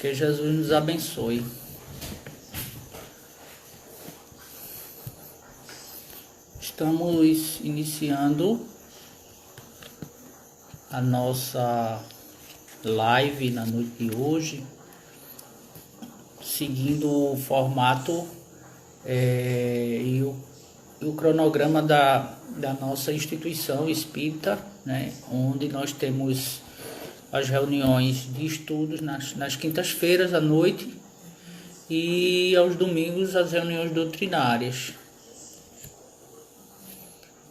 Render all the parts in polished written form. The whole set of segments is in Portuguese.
Que Jesus nos abençoe. Estamos iniciando a nossa live na noite de hoje, seguindo o formato e o cronograma da nossa instituição espírita, né, onde nós temos as reuniões de estudos nas quintas-feiras à noite e aos domingos as reuniões doutrinárias.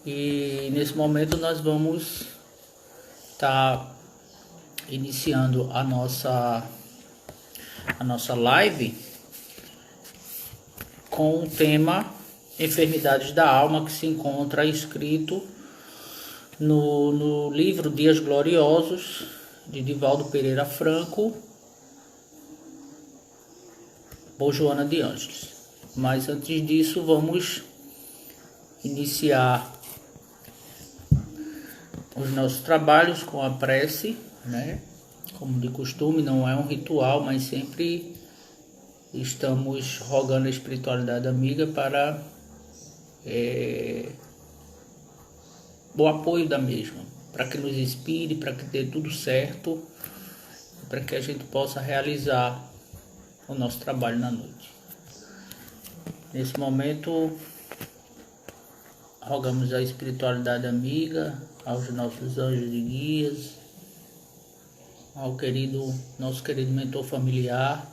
E nesse momento nós vamos estar iniciando a nossa live com o tema Enfermidades da Alma, que se encontra escrito no livro Dias Gloriosos, de Divaldo Pereira Franco, por Joana de Ângeles. Mas antes disso, vamos iniciar os nossos trabalhos com a prece, né? Como de costume, não é um ritual, mas sempre estamos rogando a espiritualidade amiga para o apoio da mesma, para que nos inspire, para que dê tudo certo, para que a gente possa realizar o nosso trabalho na noite. Nesse momento, rogamos a espiritualidade amiga, aos nossos anjos de guias, ao nosso querido mentor familiar,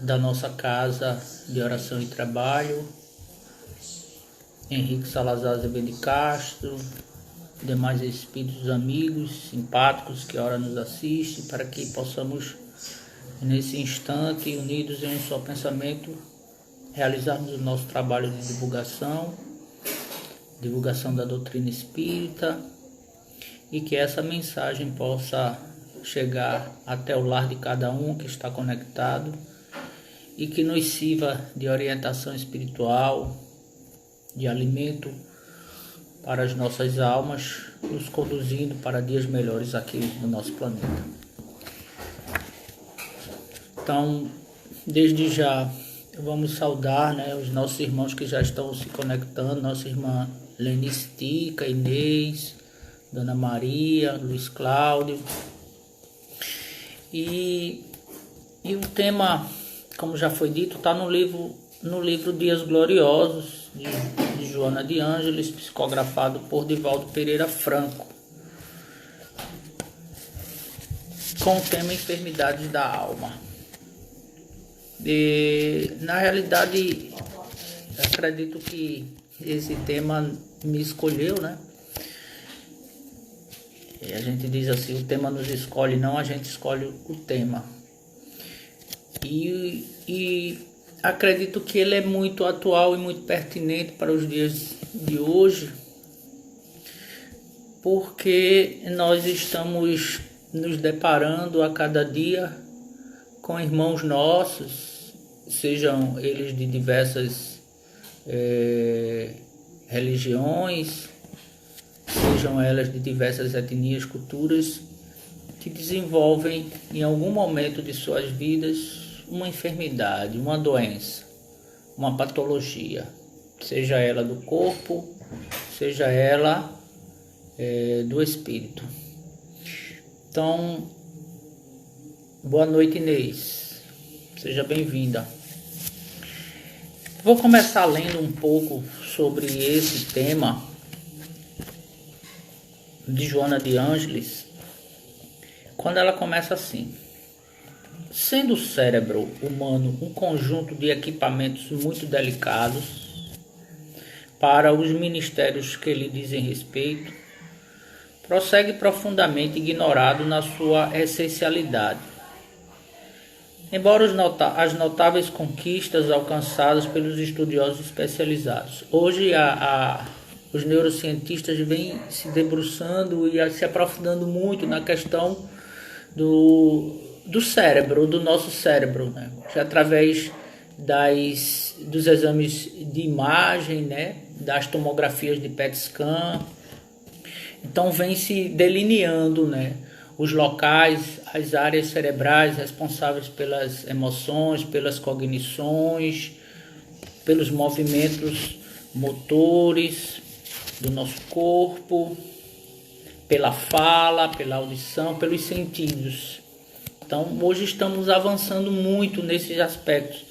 da nossa casa de oração e trabalho, Henrique Salazar Azevedo de Castro, demais espíritos amigos, simpáticos que ora nos assistem, para que possamos, nesse instante, unidos em um só pensamento, realizarmos o nosso trabalho de divulgação da doutrina espírita, e que essa mensagem possa chegar até o lar de cada um que está conectado e que nos sirva de orientação espiritual, de alimento para as nossas almas, nos conduzindo para dias melhores aqui no nosso planeta. Então, desde já, vamos saudar, né, os nossos irmãos que já estão se conectando, nossa irmã Lenice Tica, Inês, Dona Maria, Luiz Cláudio. E o tema, como já foi dito, está no livro Dias Gloriosos, de Joana de Ângeles, psicografado por Divaldo Pereira Franco, com o tema Enfermidades da Alma. Na realidade, acredito que esse tema me escolheu, né? E a gente diz assim, o tema nos escolhe, não a gente escolhe o tema. E acredito que ele é muito atual e muito pertinente para os dias de hoje, porque nós estamos nos deparando a cada dia com irmãos nossos, sejam eles de diversas religiões, sejam elas de diversas etnias, culturas, que desenvolvem em algum momento de suas vidas uma enfermidade, uma doença, uma patologia, seja ela do corpo, seja ela do espírito. Então, boa noite, Inês, seja bem-vinda. Vou começar lendo um pouco sobre esse tema de Joana de Ângeles, quando ela começa assim: sendo o cérebro humano um conjunto de equipamentos muito delicados para os ministérios que lhe dizem respeito, prossegue profundamente ignorado na sua essencialidade. Embora as notáveis conquistas alcançadas pelos estudiosos especializados, hoje os neurocientistas vêm se debruçando e se aprofundando muito na questão do cérebro, do nosso cérebro, né? Através dos exames de imagem, né? Das tomografias de PET scan, Então vem se delineando, né, os locais, as áreas cerebrais responsáveis pelas emoções, pelas cognições, pelos movimentos motores do nosso corpo, pela fala, pela audição, pelos sentidos. Então hoje estamos avançando muito nesses aspectos,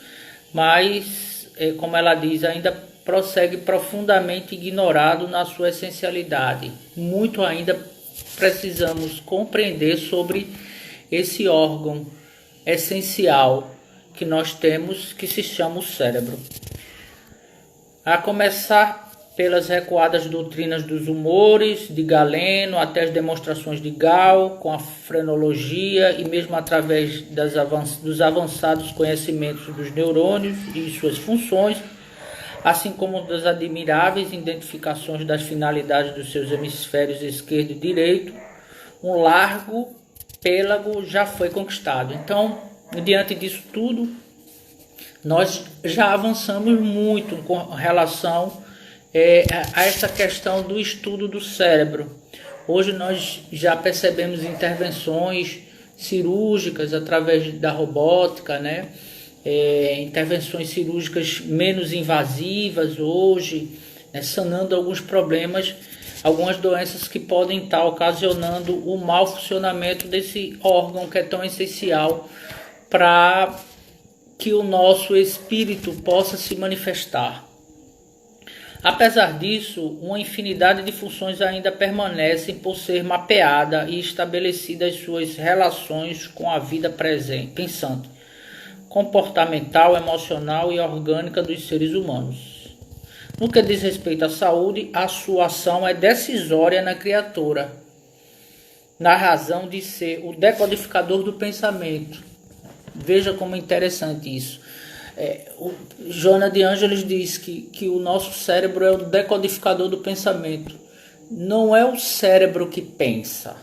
mas como ela diz, ainda prossegue profundamente ignorado na sua essencialidade. Muito ainda precisamos compreender sobre esse órgão essencial que nós temos, que se chama o cérebro. A começar pelas recuadas doutrinas dos humores de Galeno até as demonstrações de Gall com a frenologia e mesmo através dos avançados conhecimentos dos neurônios e suas funções, assim como das admiráveis identificações das finalidades dos seus hemisférios esquerdo e direito, um largo pêlago já foi conquistado. Então, diante disso tudo, nós já avançamos muito com relação a essa questão do estudo do cérebro. Hoje nós já percebemos intervenções cirúrgicas através da robótica, né? Intervenções cirúrgicas menos invasivas hoje, né? Sanando alguns problemas, algumas doenças que podem estar ocasionando o mau funcionamento desse órgão que é tão essencial para que o nosso espírito possa se manifestar. Apesar disso, uma infinidade de funções ainda permanecem por ser mapeada e estabelecidas suas relações com a vida presente, pensante, comportamental, emocional e orgânica dos seres humanos. No que diz respeito à saúde, a sua ação é decisória na criatura, na razão de ser o decodificador do pensamento. Veja como é interessante isso. O Joana de Ângeles diz que o nosso cérebro é o decodificador do pensamento. Não é o cérebro que pensa.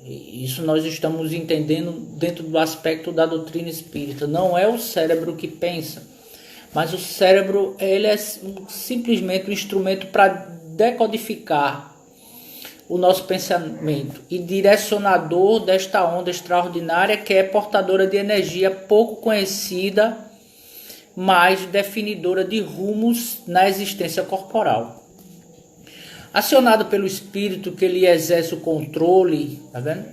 Isso nós estamos entendendo dentro do aspecto da doutrina espírita. Não é o cérebro que pensa, mas o cérebro ele é simplesmente um instrumento para decodificar o nosso pensamento e direcionador desta onda extraordinária que é portadora de energia pouco conhecida, mas definidora de rumos na existência corporal. Acionado pelo espírito que ele exerce o controle, tá vendo?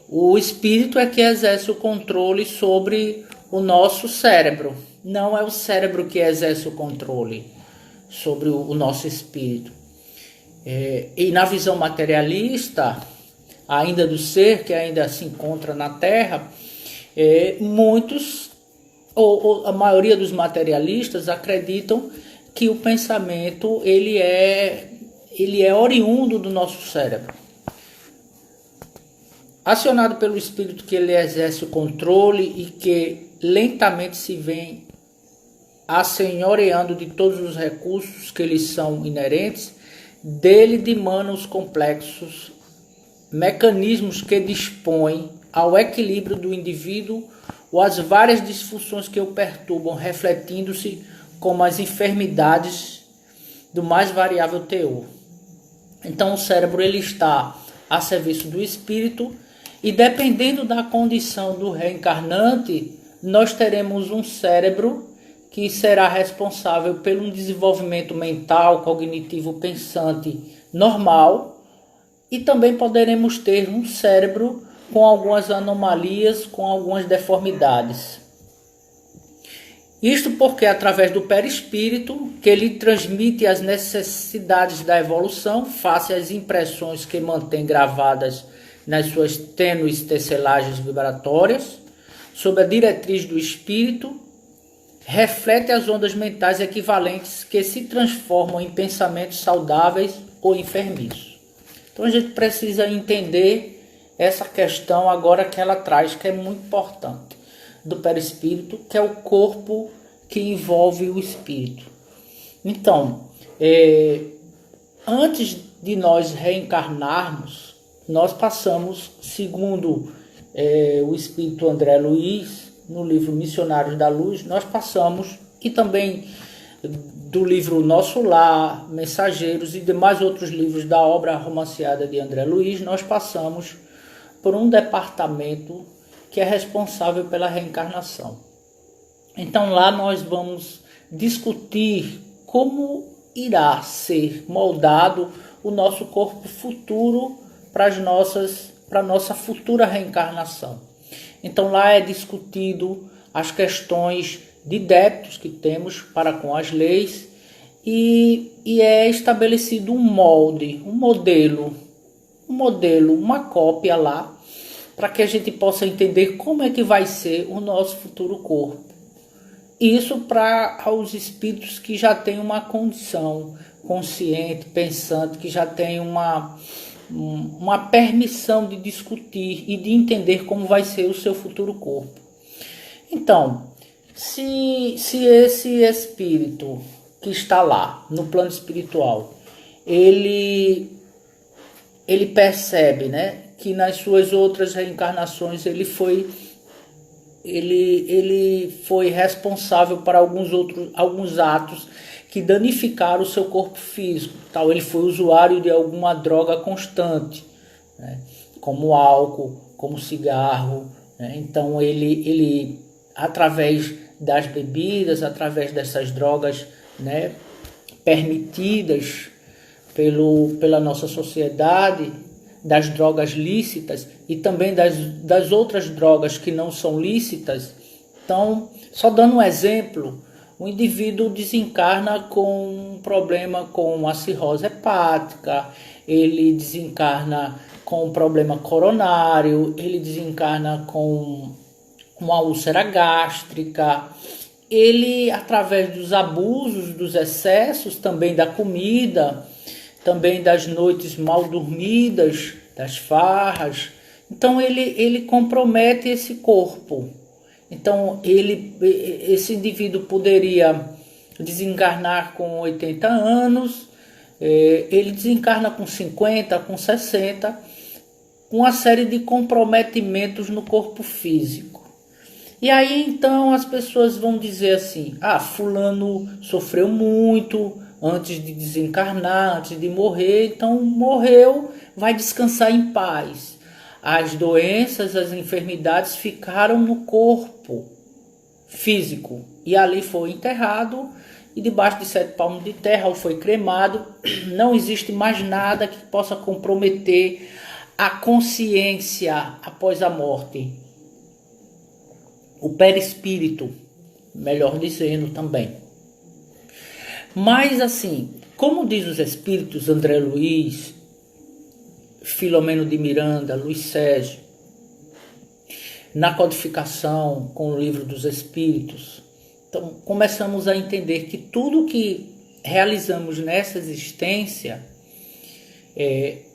O espírito é que exerce o controle sobre o nosso cérebro. Não é o cérebro que exerce o controle sobre o nosso espírito. E na visão materialista, ainda do ser que ainda se encontra na Terra, muitos ou a maioria dos materialistas acreditam que o pensamento ele é oriundo do nosso cérebro. Acionado pelo espírito que ele exerce o controle e que lentamente se vem assenhoreando de todos os recursos que lhes são inerentes, dele dimanam os complexos mecanismos que dispõem ao equilíbrio do indivíduo ou as várias disfunções que o perturbam, refletindo-se como as enfermidades do mais variável teor. Então o cérebro ele está a serviço do espírito e dependendo da condição do reencarnante, nós teremos um cérebro que será responsável pelo desenvolvimento mental, cognitivo, pensante normal e também poderemos ter um cérebro com algumas anomalias, com algumas deformidades. Isto porque através do perispírito, que ele transmite as necessidades da evolução, face às impressões que mantém gravadas nas suas tênues tecelagens vibratórias, sob a diretriz do espírito, reflete as ondas mentais equivalentes que se transformam em pensamentos saudáveis ou enfermiços. Então a gente precisa entender essa questão agora que ela traz, que é muito importante, do perispírito, que é o corpo que envolve o espírito. Então, antes de nós reencarnarmos, nós passamos, segundo o espírito André Luiz, no livro Missionários da Luz, nós passamos, e também do livro Nosso Lar, Mensageiros e demais outros livros da obra romanceada de André Luiz, nós passamos por um departamento que é responsável pela reencarnação. Então lá nós vamos discutir como irá ser moldado o nosso corpo futuro para a nossa futura reencarnação. Então lá é discutido as questões de débitos que temos para com as leis e é estabelecido um molde, um modelo, uma cópia lá, para que a gente possa entender como é que vai ser o nosso futuro corpo. Isso para os espíritos que já têm uma condição consciente, pensante, que já têm uma permissão de discutir e de entender como vai ser o seu futuro corpo. Então, se esse espírito que está lá no plano espiritual, ele percebe, né, que nas suas outras reencarnações ele foi responsável para alguns atos que danificaram o seu corpo físico. Tal, ele foi usuário de alguma droga constante, né, como álcool, como cigarro, né? Então ele através das bebidas, através dessas drogas, né, permitidas pela nossa sociedade, das drogas lícitas e também das outras drogas que não são lícitas. Então, só dando um exemplo, o indivíduo desencarna com um problema com a cirrose hepática, ele desencarna com um problema coronário, ele desencarna com uma úlcera gástrica. Ele, através dos abusos, dos excessos, também da comida, também das noites mal dormidas, das farras, então ele compromete esse corpo. Então esse indivíduo poderia desencarnar com 80 anos, ele desencarna com 50, com 60, com uma série de comprometimentos no corpo físico. E aí então as pessoas vão dizer assim: fulano sofreu muito antes de desencarnar, antes de morrer, então morreu, vai descansar em paz. As doenças, as enfermidades ficaram no corpo físico e ali foi enterrado e debaixo de 7 palmos de terra ou foi cremado. Não existe mais nada que possa comprometer a consciência após a morte. O perispírito, melhor dizendo também. Mas assim, como diz os espíritos André Luiz, Filomeno de Miranda, Luiz Sérgio, na codificação com o livro dos Espíritos, então começamos a entender que tudo que realizamos nessa existência,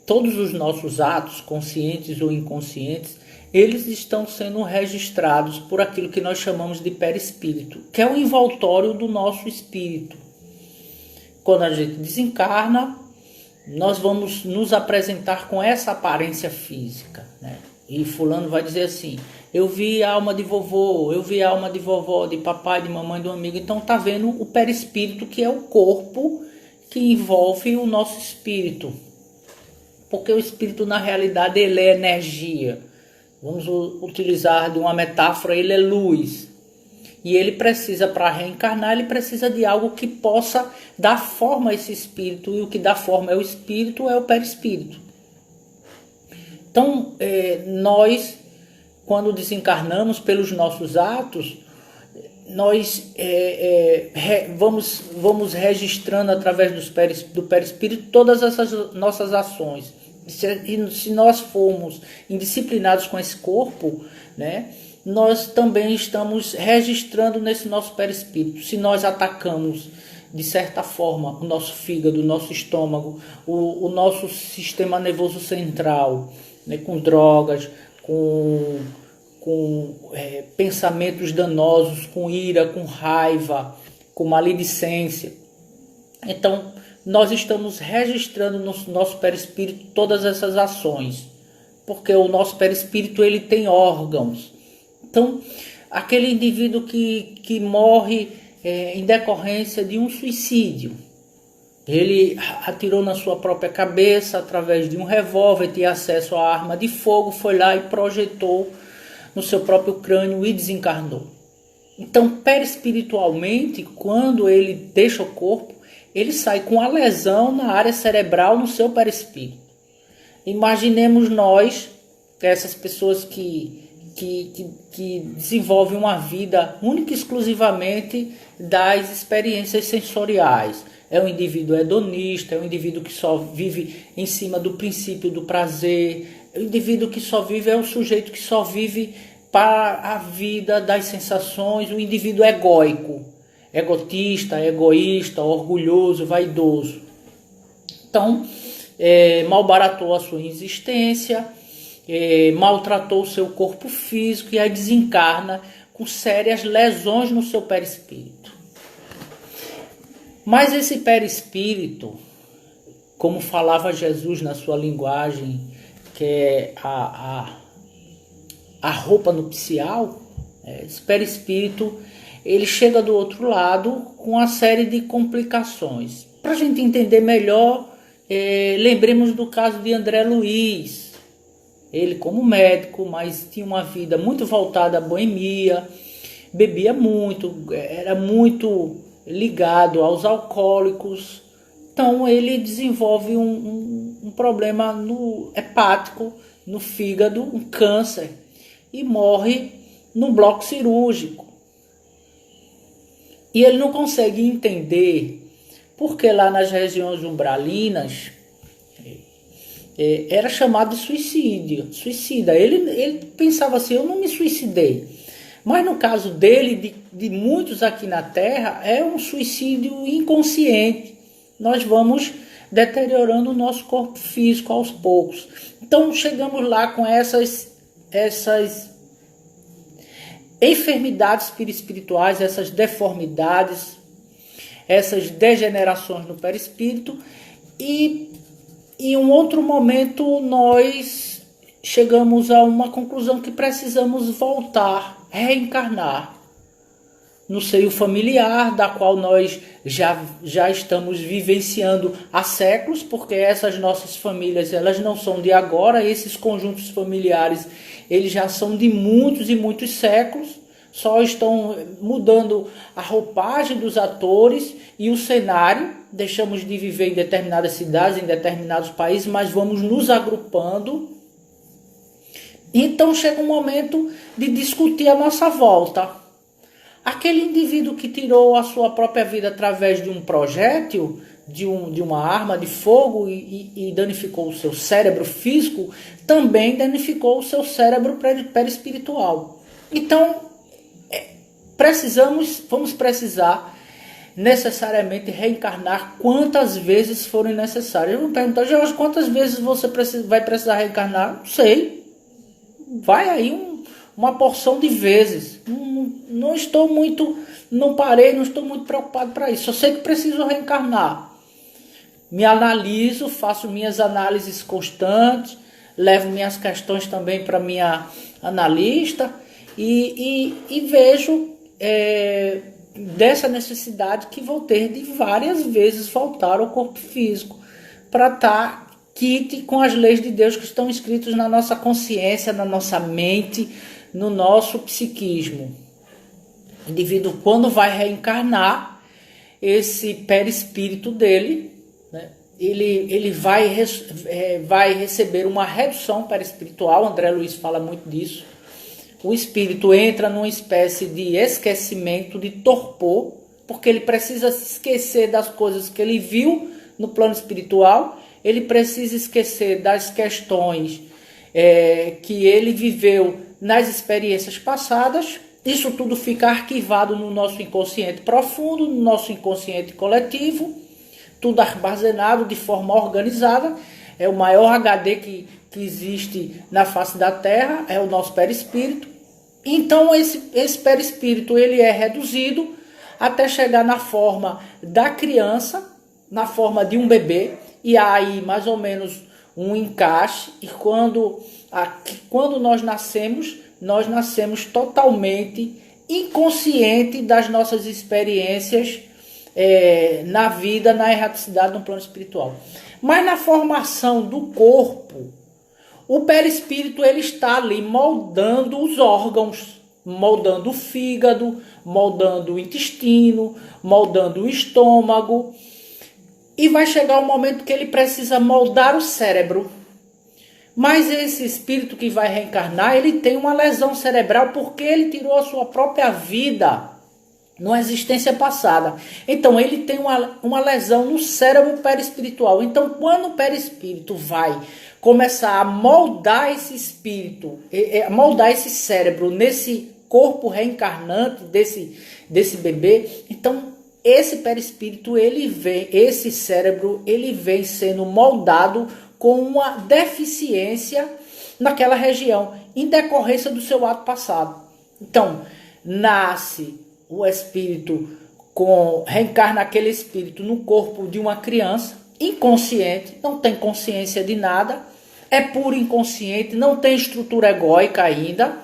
todos os nossos atos, conscientes ou inconscientes, eles estão sendo registrados por aquilo que nós chamamos de perispírito, que é o envoltório do nosso espírito. Quando a gente desencarna, nós vamos nos apresentar com essa aparência física, né? E fulano vai dizer assim: eu vi a alma de vovô, eu vi a alma de vovó, de papai, de mamãe, de um amigo. Então tá vendo o perispírito, que é o corpo que envolve o nosso espírito. Porque o espírito, na realidade, ele é energia. Vamos utilizar de uma metáfora, ele é luz. E ele precisa, para reencarnar, ele precisa de algo que possa dar forma a esse espírito. E o que dá forma ao espírito é o perispírito. Então, nós, quando desencarnamos pelos nossos atos, nós vamos registrando através do perispírito todas essas nossas ações. E se nós formos indisciplinados com esse corpo, né, nós também estamos registrando nesse nosso perispírito. Se nós atacamos, de certa forma, o nosso fígado, o nosso estômago, o nosso sistema nervoso central, né, com drogas, com pensamentos danosos, com ira, com raiva, com maledicência, então nós estamos registrando no nosso perispírito todas essas ações, porque o nosso perispírito ele tem órgãos. Então, aquele indivíduo que morre em decorrência de um suicídio. Ele atirou na sua própria cabeça através de um revólver, tinha acesso à arma de fogo, foi lá e projetou no seu próprio crânio e desencarnou. Então, perispiritualmente, quando ele deixa o corpo, ele sai com a lesão na área cerebral no seu perispírito. Imaginemos nós, essas pessoas que desenvolvem uma vida única e exclusivamente das experiências sensoriais. É um indivíduo hedonista, é um indivíduo que só vive em cima do princípio do prazer. O indivíduo que só vive é o sujeito que só vive para a vida das sensações. O indivíduo egóico, egotista, egoísta, orgulhoso, vaidoso. Então, malbaratou a sua existência, maltratou o seu corpo físico e aí desencarna com sérias lesões no seu perispírito. Mas esse perispírito, como falava Jesus na sua linguagem, que é a roupa nupcial, esse perispírito, ele chega do outro lado com uma série de complicações. Para a gente entender melhor, lembremos do caso de André Luiz. Ele como médico, mas tinha uma vida muito voltada à boemia, bebia muito, era muito ligado aos alcoólicos. Então ele desenvolve um problema hepático, no fígado, um câncer, e morre no bloco cirúrgico. E ele não consegue entender porque lá nas regiões umbralinas era chamado de suicida. Ele pensava assim, eu não me suicidei. Mas no caso dele, de muitos aqui na Terra, é um suicídio inconsciente. Nós vamos deteriorando o nosso corpo físico aos poucos. Então chegamos lá com essas enfermidades perispirituais, essas deformidades, essas degenerações no perispírito, e em um outro momento nós chegamos a uma conclusão que precisamos voltar, reencarnar no seio familiar, da qual nós já estamos vivenciando há séculos, porque essas nossas famílias, elas não são de agora, esses conjuntos familiares, eles já são de muitos e muitos séculos, só estão mudando a roupagem dos atores e o cenário. Deixamos de viver em determinadas cidades, em determinados países, mas vamos nos agrupando. Então chega um momento de discutir a nossa volta. Aquele indivíduo que tirou a sua própria vida através de um projétil, de uma arma de fogo e danificou o seu cérebro físico, também danificou o seu cérebro perispiritual. Então, vamos precisar necessariamente reencarnar quantas vezes forem necessárias. Eu vou perguntar, Jorge, quantas vezes você vai precisar reencarnar? Não sei. Vai aí uma porção de vezes. Não estou muito preocupado para isso. Eu sei que preciso reencarnar. Me analiso, faço minhas análises constantes, levo minhas questões também para minha analista e vejo dessa necessidade que vou ter de várias vezes voltar ao corpo físico para estar quite com as leis de Deus que estão escritas na nossa consciência, na nossa mente, no nosso psiquismo. O indivíduo, quando vai reencarnar, esse perispírito dele, né, ele vai receber uma redução perispiritual. André Luiz fala muito disso. O espírito entra numa espécie de esquecimento, de torpor, porque ele precisa se esquecer das coisas que ele viu no plano espiritual, ele precisa esquecer das questões que ele viveu nas experiências passadas. Isso tudo fica arquivado no nosso inconsciente profundo, no nosso inconsciente coletivo, tudo armazenado de forma organizada. É o maior HD que existe na face da Terra, é o nosso perispírito. Então esse perispírito ele é reduzido até chegar na forma da criança, na forma de um bebê, e há aí mais ou menos um encaixe. E quando nós nascemos totalmente inconsciente das nossas experiências na vida, na erraticidade, no plano espiritual. Mas na formação do corpo, o perispírito ele está ali moldando os órgãos, moldando o fígado, moldando o intestino, moldando o estômago. E vai chegar o momento que ele precisa moldar o cérebro. Mas esse espírito que vai reencarnar, ele tem uma lesão cerebral porque ele tirou a sua própria vida numa existência passada. Então ele tem uma lesão no cérebro perispiritual. Então quando o perispírito vai começar a moldar esse espírito, moldar esse cérebro nesse corpo reencarnante desse bebê, então esse perispírito, esse cérebro, ele vem sendo moldado com uma deficiência naquela região, em decorrência do seu ato passado. Então, nasce o espírito, reencarna aquele espírito no corpo de uma criança, inconsciente, não tem consciência de nada, é puro inconsciente, não tem estrutura egóica ainda,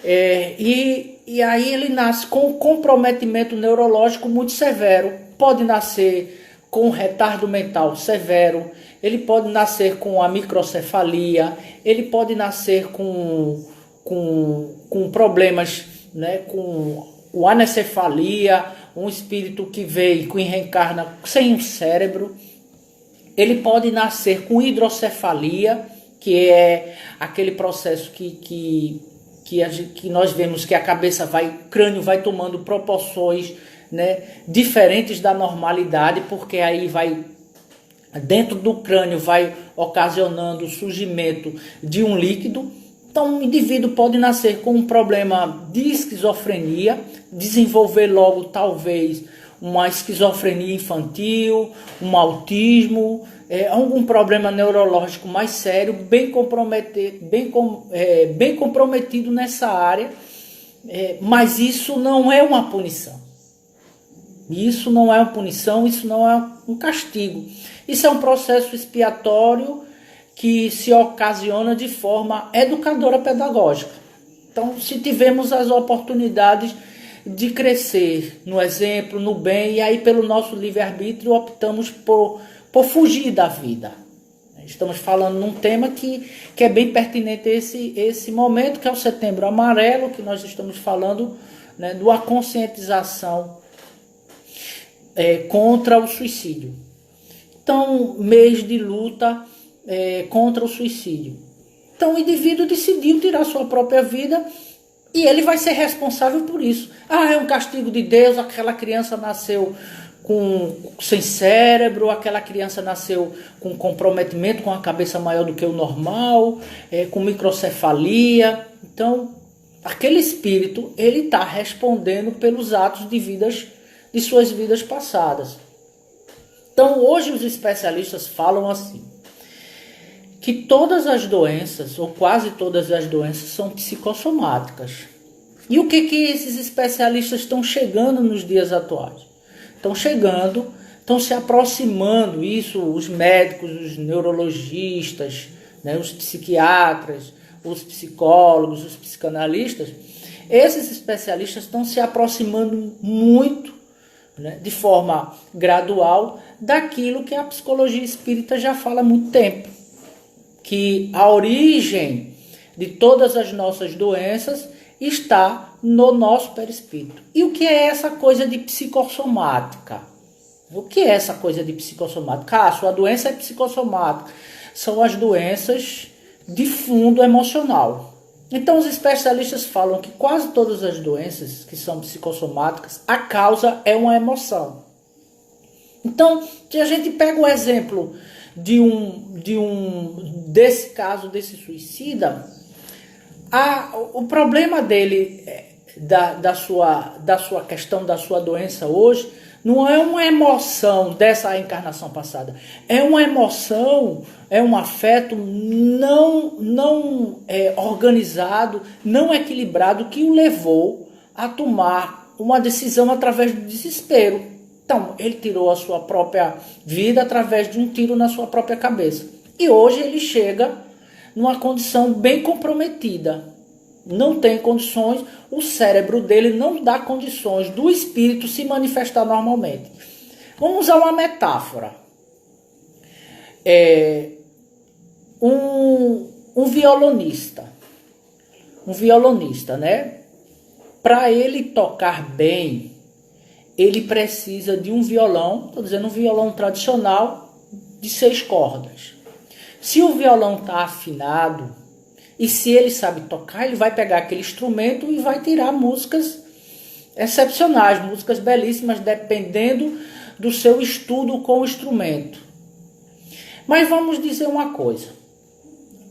e aí ele nasce com um comprometimento neurológico muito severo. Pode nascer com retardo mental severo, ele pode nascer com a microcefalia, ele pode nascer com problemas, né, com anencefalia, um espírito que veio, que reencarna sem um cérebro. Ele pode nascer com hidrocefalia, que é aquele processo que nós vemos que a cabeça o crânio vai tomando proporções, né, diferentes da normalidade, porque aí dentro do crânio vai ocasionando o surgimento de um líquido. Então o indivíduo pode nascer com um problema de esquizofrenia, desenvolver logo talvez uma esquizofrenia infantil, um autismo, algum problema neurológico mais sério, bem comprometido nessa área, mas isso não é uma punição. Isso não é uma punição, isso não é um castigo. Isso é um processo expiatório que se ocasiona de forma educadora pedagógica. Então, se tivermos as oportunidades de crescer no exemplo, no bem, e aí pelo nosso livre-arbítrio optamos por fugir da vida. Estamos falando num tema que é bem pertinente esse momento, que é o Setembro Amarelo, que nós estamos falando, né, de uma conscientização contra o suicídio. Então, mês de luta contra o suicídio. Então, o indivíduo decidiu tirar sua própria vida e ele vai ser responsável por isso. É um castigo de Deus, aquela criança nasceu sem cérebro, aquela criança nasceu com comprometimento, com a cabeça maior do que o normal, com microcefalia. Então, aquele espírito, ele está respondendo pelos atos de suas vidas passadas. Então, hoje os especialistas falam assim, que todas as doenças, ou quase todas as doenças, são psicossomáticas. E o que esses especialistas estão chegando nos dias atuais? Estão se aproximando, isso, os médicos, os neurologistas, né, os psiquiatras, os psicólogos, os psicanalistas, esses especialistas estão se aproximando muito, né, de forma gradual, daquilo que a psicologia espírita já fala há muito tempo, que a origem de todas as nossas doenças está no nosso perispírito. E o que é essa coisa de psicossomática? O que é essa coisa de psicossomática? Sua doença é psicossomática. São as doenças de fundo emocional. Então, os especialistas falam que quase todas as doenças que são psicossomáticas, a causa é uma emoção. Então, se a gente pega o exemplo desse caso, desse suicida, o problema dele, da sua questão, da sua doença hoje, não é uma emoção dessa encarnação passada. É uma emoção, é um afeto não organizado, não equilibrado, que o levou a tomar uma decisão através do desespero. Então, ele tirou a sua própria vida através de um tiro na sua própria cabeça. E hoje ele chega numa condição bem comprometida. não tem condições, o cérebro dele não dá condições do espírito se manifestar normalmente. Vamos usar uma metáfora. Um violonista, né? Para ele tocar bem, ele precisa de um violão, estou dizendo um violão tradicional de 6 cordas. Se o violão está afinado e se ele sabe tocar, ele vai pegar aquele instrumento e vai tirar músicas excepcionais, músicas belíssimas, dependendo do seu estudo com o instrumento. Mas vamos dizer uma coisa.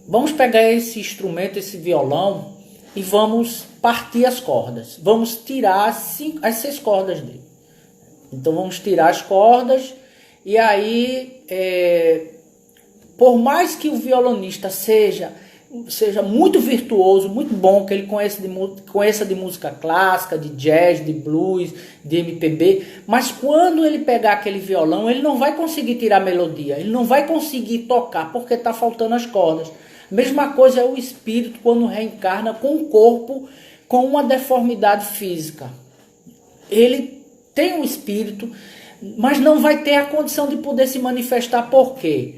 Vamos pegar esse instrumento, esse violão, e vamos partir as cordas. Vamos tirar as 6 cordas dele. Então vamos tirar as cordas e aí, por mais que o violonista seja muito virtuoso, muito bom, que ele conheça de música clássica, de jazz, de blues, de MPB, mas quando ele pegar aquele violão, ele não vai conseguir tirar a melodia, ele não vai conseguir tocar porque está faltando as cordas. A mesma coisa é o espírito quando reencarna com um corpo com uma deformidade física. Ele tem um espírito, mas não vai ter a condição de poder se manifestar. Por quê?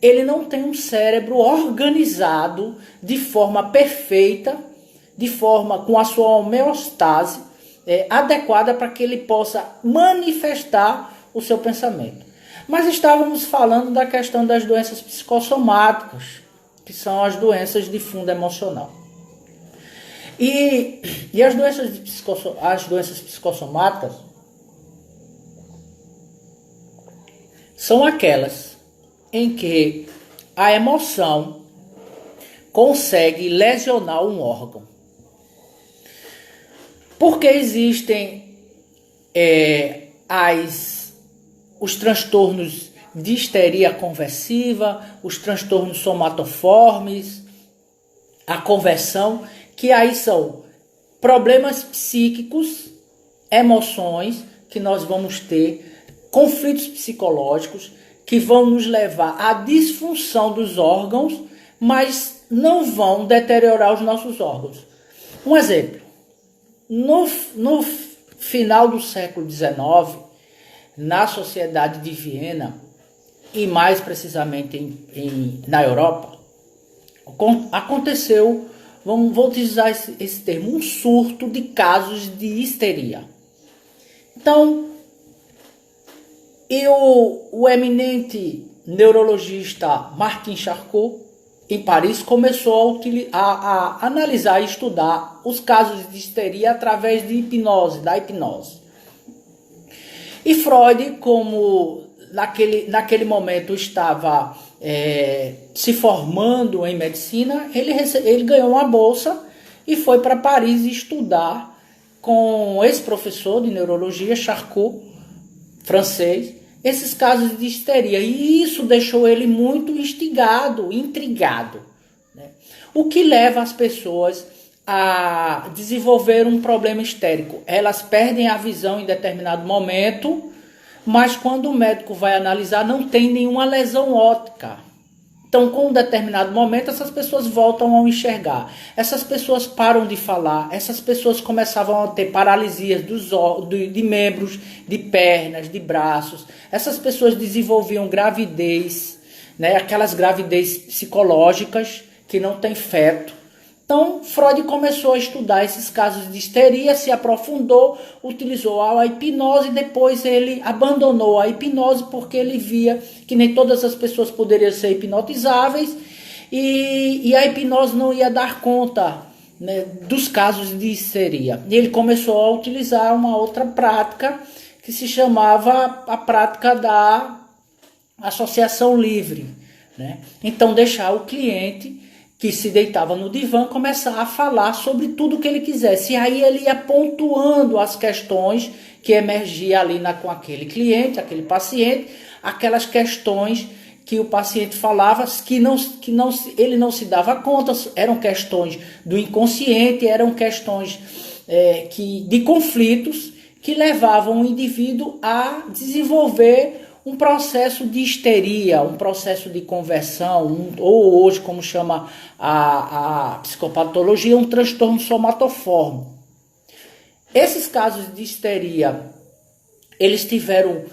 Ele não tem um cérebro organizado de forma perfeita, de forma com a sua homeostase adequada para que ele possa manifestar o seu pensamento. Mas estávamos falando da questão das doenças psicossomáticas, que são as doenças de fundo emocional. E as doenças psicossomáticas são aquelas em que a emoção consegue lesionar um órgão. Porque existem os transtornos de histeria conversiva, os transtornos somatoformes, a conversão, que aí são problemas psíquicos, emoções que nós vamos ter, conflitos psicológicos que vão nos levar à disfunção dos órgãos, mas não vão deteriorar os nossos órgãos. Um exemplo, no final do século XIX, na Sociedade de Viena, e mais precisamente na Europa, aconteceu, vou utilizar esse termo, um surto de casos de histeria. Então, o eminente neurologista Martin Charcot, em Paris, começou a analisar e estudar os casos de histeria através da hipnose. E Freud, como naquele momento estava se formando em medicina, ele ganhou uma bolsa e foi para Paris estudar com esse professor de neurologia, Charcot, francês, esses casos de histeria. E isso deixou ele muito instigado, intrigado, né? O que leva as pessoas a desenvolver um problema histérico. Elas perdem a visão em determinado momento, mas quando o médico vai analisar, não tem nenhuma lesão óptica. Então, com um determinado momento, essas pessoas voltam a enxergar. Essas pessoas param de falar. Essas pessoas começavam a ter paralisias de membros, de pernas, de braços. Essas pessoas desenvolviam gravidez, né? Aquelas gravidez psicológicas que não tem feto. Então, Freud começou a estudar esses casos de histeria, se aprofundou, utilizou a hipnose, depois ele abandonou a hipnose porque ele via que nem todas as pessoas poderiam ser hipnotizáveis e a hipnose não ia dar conta, né, dos casos de histeria. E ele começou a utilizar uma outra prática que se chamava a prática da associação livre, né? Então, deixar o cliente que se deitava no divã, começar a falar sobre tudo que ele quisesse. E aí ele ia pontuando as questões que emergiam ali com aquele cliente, aquele paciente, aquelas questões que o paciente falava que ele não se dava conta, eram questões do inconsciente, eram questões de conflitos que levavam o indivíduo a desenvolver um processo de histeria, um processo de conversão, ou hoje, como chama a psicopatologia, um transtorno somatoforme. Esses casos de histeria, eles tiveram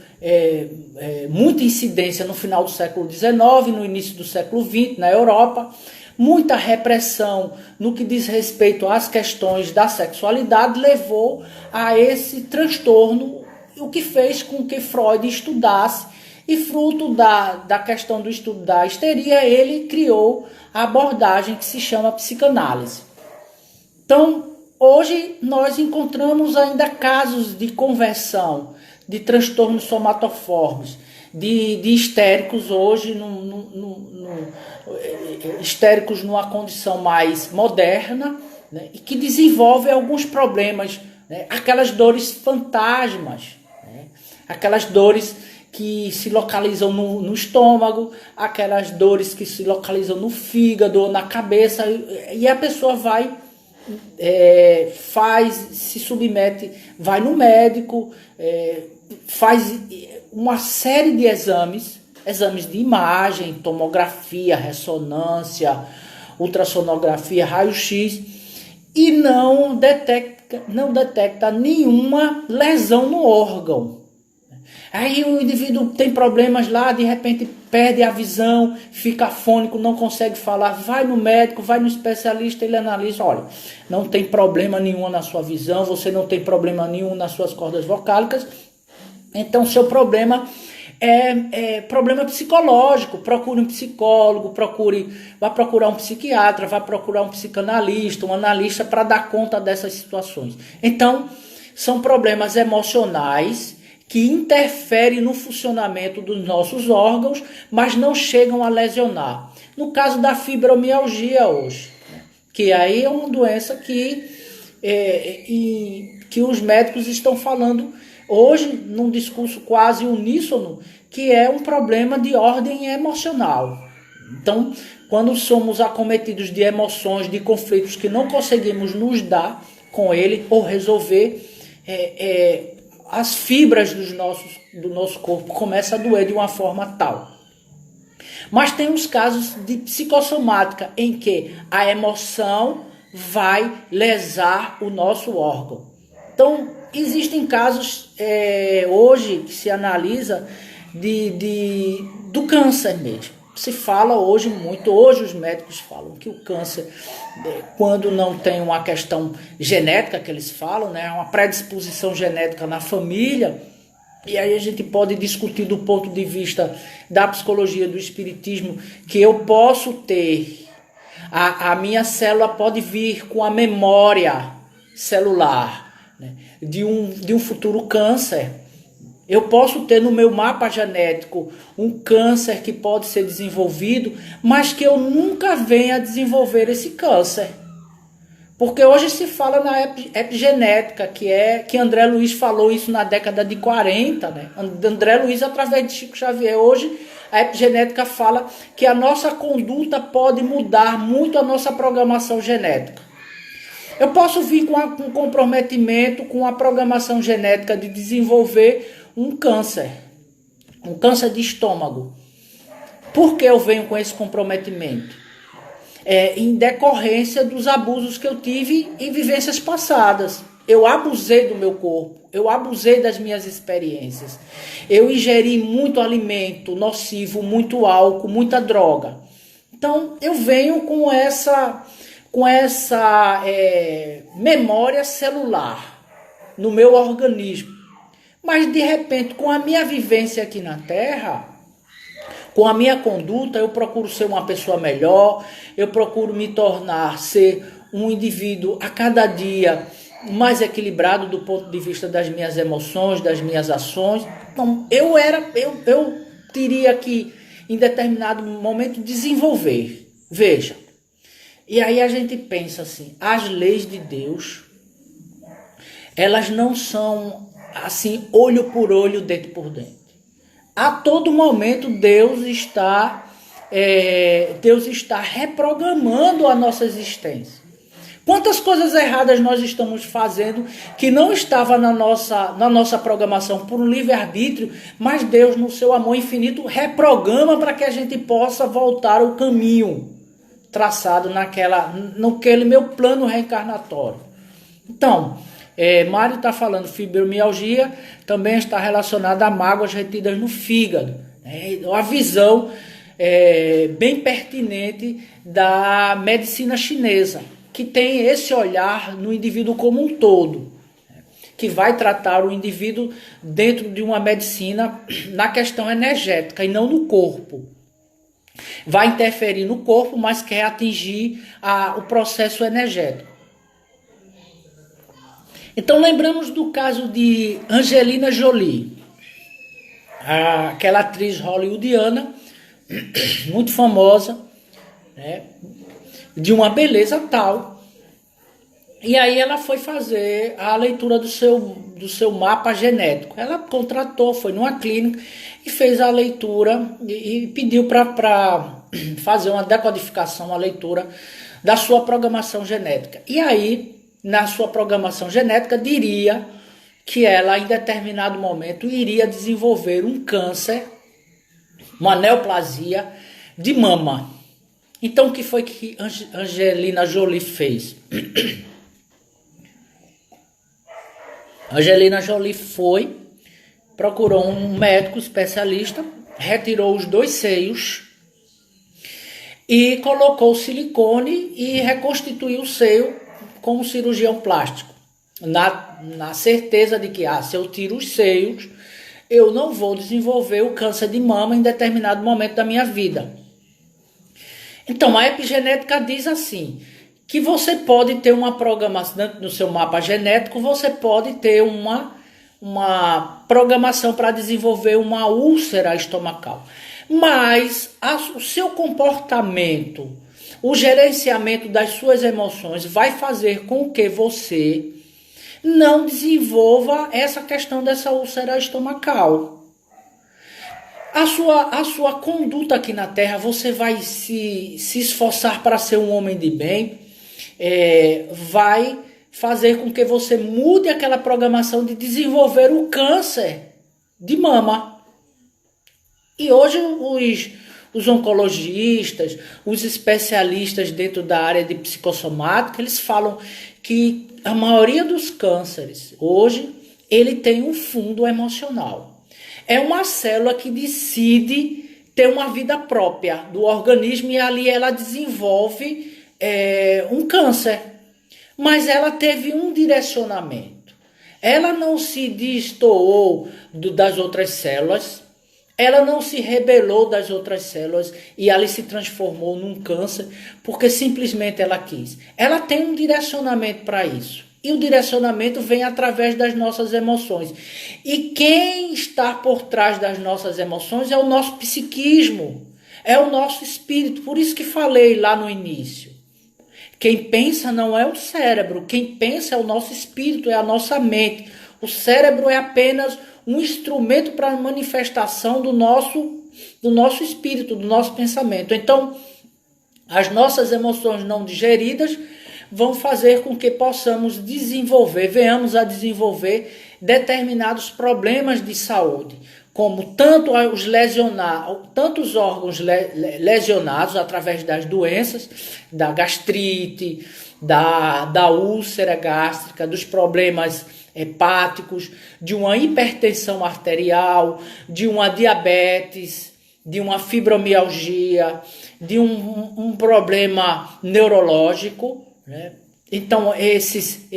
muita incidência no final do século XIX, no início do século XX, na Europa, muita repressão no que diz respeito às questões da sexualidade levou a esse transtorno, o que fez com que Freud estudasse, e fruto da questão do estudo da histeria, ele criou a abordagem que se chama psicanálise. Então, hoje nós encontramos ainda casos de conversão, de transtornos somatoformes, de histéricos hoje, histéricos numa condição mais moderna, né, e que desenvolvem alguns problemas, né, aquelas dores fantasmas, né, aquelas dores que se localizam no estômago, aquelas dores que se localizam no fígado ou na cabeça, e a pessoa vai, se submete, vai no médico, faz uma série de exames de imagem, tomografia, ressonância, ultrassonografia, raio-x, e não detecta nenhuma lesão no órgão. Aí o indivíduo tem problemas lá, de repente perde a visão, fica afônico, não consegue falar, vai no médico, vai no especialista, ele analisa, olha, não tem problema nenhum na sua visão, você não tem problema nenhum nas suas cordas vocálicas, então seu problema é problema psicológico. Procure um psicólogo, vai procurar um psiquiatra, vai procurar um psicanalista, um analista para dar conta dessas situações. Então, são problemas emocionais que interferem no funcionamento dos nossos órgãos, mas não chegam a lesionar. No caso da fibromialgia hoje, que aí é uma doença que os médicos estão falando hoje, num discurso quase uníssono, que é um problema de ordem emocional. Então, quando somos acometidos de emoções, de conflitos que não conseguimos nos dar com ele ou resolver, as fibras do nosso corpo começam a doer de uma forma tal. Mas tem uns casos de psicossomática em que a emoção vai lesar o nosso órgão. Então, existem casos hoje que se analisa do câncer mesmo. Se fala hoje muito, hoje os médicos falam que o câncer, quando não tem uma questão genética que eles falam, né, uma predisposição genética na família, e aí a gente pode discutir do ponto de vista da psicologia, do espiritismo, que eu posso ter, a minha célula pode vir com a memória celular, né, de um futuro câncer. Eu posso ter no meu mapa genético um câncer que pode ser desenvolvido, mas que eu nunca venha a desenvolver esse câncer. Porque hoje se fala na epigenética, que André Luiz falou isso na década de 40, né? André Luiz, através de Chico Xavier. Hoje a epigenética fala que a nossa conduta pode mudar muito a nossa programação genética. Eu posso vir com um comprometimento, com a programação genética de desenvolver um câncer de estômago. Por que eu venho com esse comprometimento? Em decorrência dos abusos que eu tive em vivências passadas. Eu abusei do meu corpo, eu abusei das minhas experiências. Eu ingeri muito alimento nocivo, muito álcool, muita droga. Então, eu venho com essa memória celular no meu organismo. Mas, de repente, com a minha vivência aqui na Terra, com a minha conduta, eu procuro ser uma pessoa melhor, eu procuro me tornar, ser um indivíduo a cada dia mais equilibrado do ponto de vista das minhas emoções, das minhas ações. Então, eu teria que, em determinado momento, desenvolver. Veja, e aí a gente pensa assim, as leis de Deus, elas não são assim, olho por olho, dente por dente. A todo momento Deus está reprogramando a nossa existência. Quantas coisas erradas nós estamos fazendo que não estava na nossa programação por um livre-arbítrio, mas Deus, no seu amor infinito, reprograma para que a gente possa voltar ao caminho traçado naquele meu plano reencarnatório. Então, Mário está falando fibromialgia, também está relacionada a mágoas retidas no fígado. A visão bem pertinente da medicina chinesa, que tem esse olhar no indivíduo como um todo, que vai tratar o indivíduo dentro de uma medicina na questão energética e não no corpo. Vai interferir no corpo, mas quer atingir o processo energético. Então lembramos do caso de Angelina Jolie, aquela atriz hollywoodiana, muito famosa, né, de uma beleza tal. E aí ela foi fazer a leitura do seu mapa genético. Ela contratou, foi numa clínica e fez a leitura e pediu para fazer uma decodificação, uma leitura da sua programação genética. E aí, na sua programação genética, diria que ela, em determinado momento, iria desenvolver um câncer, uma neoplasia de mama. Então, o que foi que Angelina Jolie fez? Angelina Jolie procurou um médico especialista, retirou os 2 seios e colocou silicone e reconstituiu o seio com um cirurgião plástico. Na certeza de que, se eu tiro os seios, eu não vou desenvolver o câncer de mama em determinado momento da minha vida. Então, a epigenética diz assim, que você pode ter uma programação, dentro do seu mapa genético, você pode ter uma programação para desenvolver uma úlcera estomacal. Mas o seu comportamento, o gerenciamento das suas emoções vai fazer com que você não desenvolva essa questão dessa úlcera estomacal. A sua conduta aqui na Terra, você vai se esforçar para ser um homem de bem, vai fazer com que você mude aquela programação de desenvolver o câncer de mama. E hoje os oncologistas, os especialistas dentro da área de psicossomática, eles falam que a maioria dos cânceres hoje, ele tem um fundo emocional. É uma célula que decide ter uma vida própria do organismo e ali ela desenvolve um câncer. Mas ela teve um direcionamento. Ela não se destoou das outras células, ela não se rebelou das outras células e ali se transformou num câncer porque simplesmente ela quis. Ela tem um direcionamento para isso. E o direcionamento vem através das nossas emoções. E quem está por trás das nossas emoções é o nosso psiquismo, é o nosso espírito. Por isso que falei lá no início. Quem pensa não é o cérebro, quem pensa é o nosso espírito, é a nossa mente. O cérebro é apenas um instrumento para a manifestação do nosso espírito, do nosso pensamento. Então, as nossas emoções não digeridas vão fazer com que venhamos a desenvolver determinados problemas de saúde, como tanto os órgãos lesionados através das doenças, da gastrite, da úlcera gástrica, dos problemas hepáticos, de uma hipertensão arterial, de uma diabetes, de uma fibromialgia, de um problema neurológico, né? Então, esse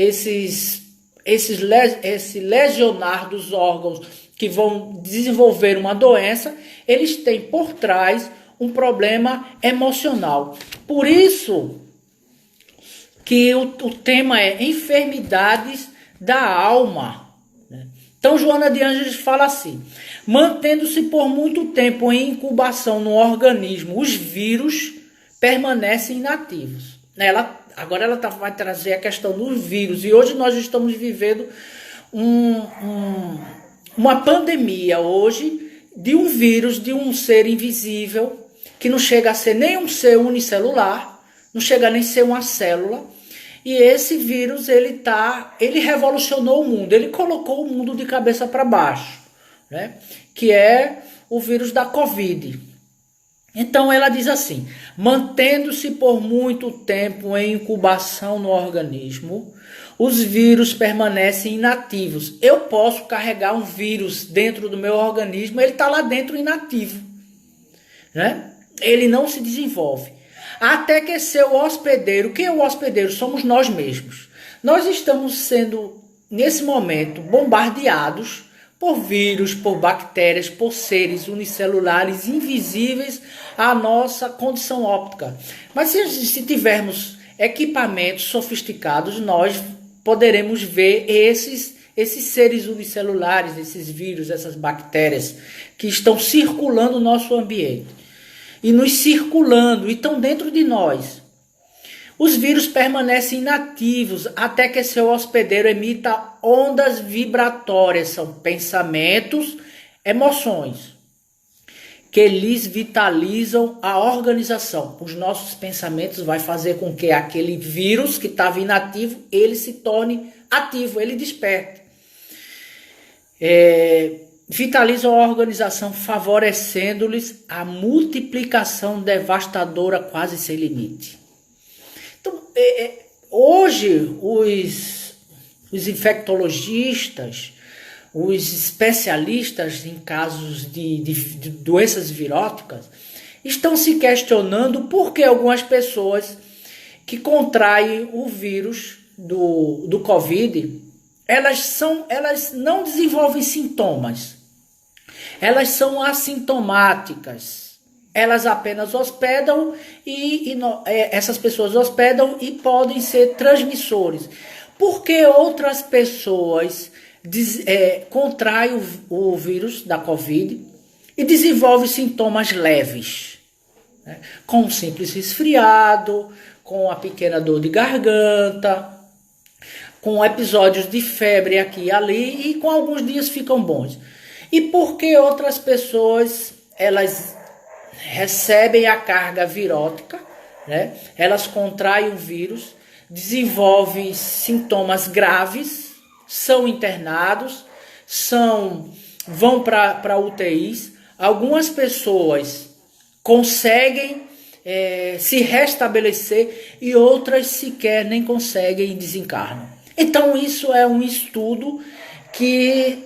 lesionar dos órgãos que vão desenvolver uma doença, eles têm por trás um problema emocional. Por isso que o tema é enfermidades da alma. Então, Joana de Ângeles fala assim: mantendo-se por muito tempo em incubação no organismo, os vírus permanecem inativos. Agora ela vai trazer a questão dos vírus. E hoje nós estamos vivendo uma pandemia hoje de um vírus, de um ser invisível, que não chega a ser nem um ser unicelular, não chega nem a ser uma célula. E esse vírus, ele revolucionou o mundo, ele colocou o mundo de cabeça para baixo, né? Que é o vírus da Covid. Então ela diz assim: mantendo-se por muito tempo em incubação no organismo, os vírus permanecem inativos. Eu posso carregar um vírus dentro do meu organismo, ele está lá dentro inativo, né? Ele não se desenvolve. Até que seu hospedeiro, quem é o hospedeiro? Somos nós mesmos. Nós estamos sendo, nesse momento, bombardeados por vírus, por bactérias, por seres unicelulares invisíveis à nossa condição óptica. Mas se tivermos equipamentos sofisticados, nós poderemos ver esses seres unicelulares, esses vírus, essas bactérias que estão circulando no nosso ambiente e nos circulando e estão dentro de nós. Os vírus permanecem inativos até que seu hospedeiro emita ondas vibratórias, são pensamentos, emoções, que lhes vitalizam a organização. Os nossos pensamentos vai fazer com que aquele vírus que estava inativo, ele se torne ativo, ele desperte. Vitalizam a organização, favorecendo-lhes a multiplicação devastadora quase sem limite. Então, hoje, os infectologistas, os especialistas em casos de doenças viróticas, estão se questionando por que algumas pessoas que contraem o vírus do Covid, elas não desenvolvem sintomas. Elas são assintomáticas. Elas apenas hospedam essas pessoas hospedam e podem ser transmissores. Porque outras pessoas contraem o vírus da Covid e desenvolvem sintomas leves, né? Com um simples resfriado, com uma pequena dor de garganta, com episódios de febre aqui e ali, e com alguns dias ficam bons. E por que outras pessoas, elas recebem a carga virótica, né? Elas contraem o vírus, desenvolvem sintomas graves, são internados, vão para UTIs. Algumas pessoas conseguem se restabelecer e outras sequer nem conseguem e desencarnam. Então isso é um estudo que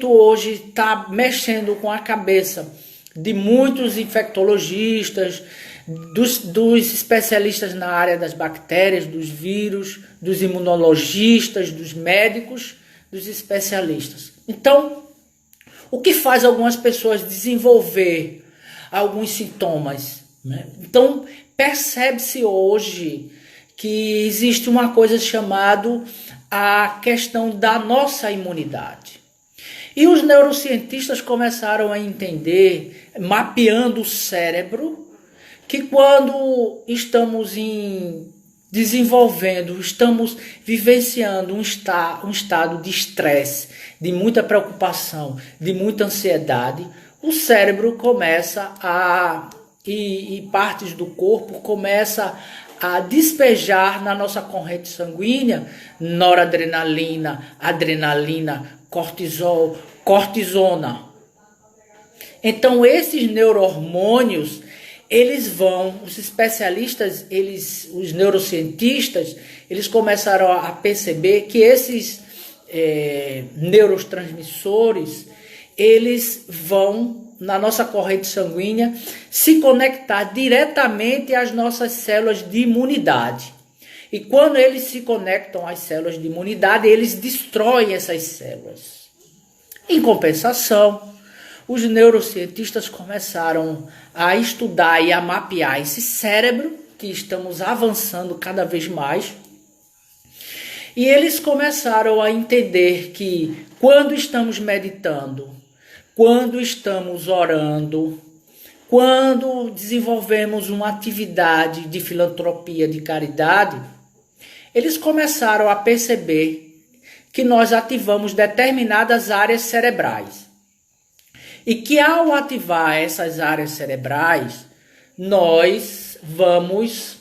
hoje está mexendo com a cabeça de muitos infectologistas, dos especialistas na área das bactérias, dos vírus, dos imunologistas, dos médicos, dos especialistas. Então, o que faz algumas pessoas desenvolver alguns sintomas, né? Então, percebe-se hoje que existe uma coisa chamada a questão da nossa imunidade. E os neurocientistas começaram a entender, mapeando o cérebro, que quando estamos estamos vivenciando um estado de estresse, de muita preocupação, de muita ansiedade, o cérebro começa e partes do corpo começam a despejar na nossa corrente sanguínea noradrenalina, adrenalina, cortisol, cortisona. Então esses neurohormônios, os especialistas, os neurocientistas, eles começaram a perceber que esses neurotransmissores, eles vão na nossa corrente sanguínea se conectar diretamente às nossas células de imunidade. E quando eles se conectam às células de imunidade, eles destroem essas células. Em compensação, os neurocientistas começaram a estudar e a mapear esse cérebro, que estamos avançando cada vez mais, e eles começaram a entender que quando estamos meditando, quando estamos orando, quando desenvolvemos uma atividade de filantropia, de caridade, eles começaram a perceber que nós ativamos determinadas áreas cerebrais. E que ao ativar essas áreas cerebrais, nós vamos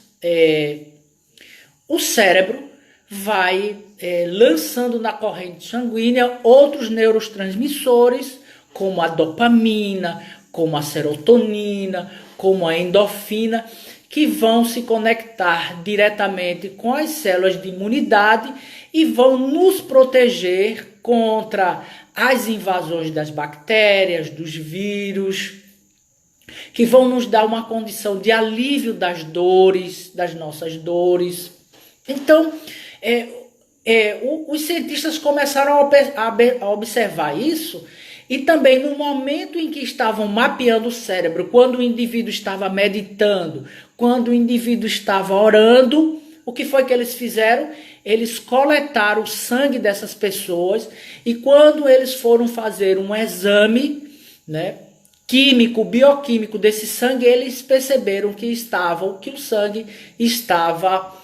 o cérebro vai lançando na corrente sanguínea outros neurotransmissores, como a dopamina, como a serotonina, como a endorfina, que vão se conectar diretamente com as células de imunidade e vão nos proteger contra as invasões das bactérias, dos vírus, que vão nos dar uma condição de alívio das dores, das nossas dores. Então, os cientistas começaram a observar isso, e também no momento em que estavam mapeando o cérebro, quando o indivíduo estava meditando, quando o indivíduo estava orando, o que foi que eles fizeram? Eles coletaram o sangue dessas pessoas, e quando eles foram fazer um exame, né, químico, bioquímico desse sangue, eles perceberam que o sangue estava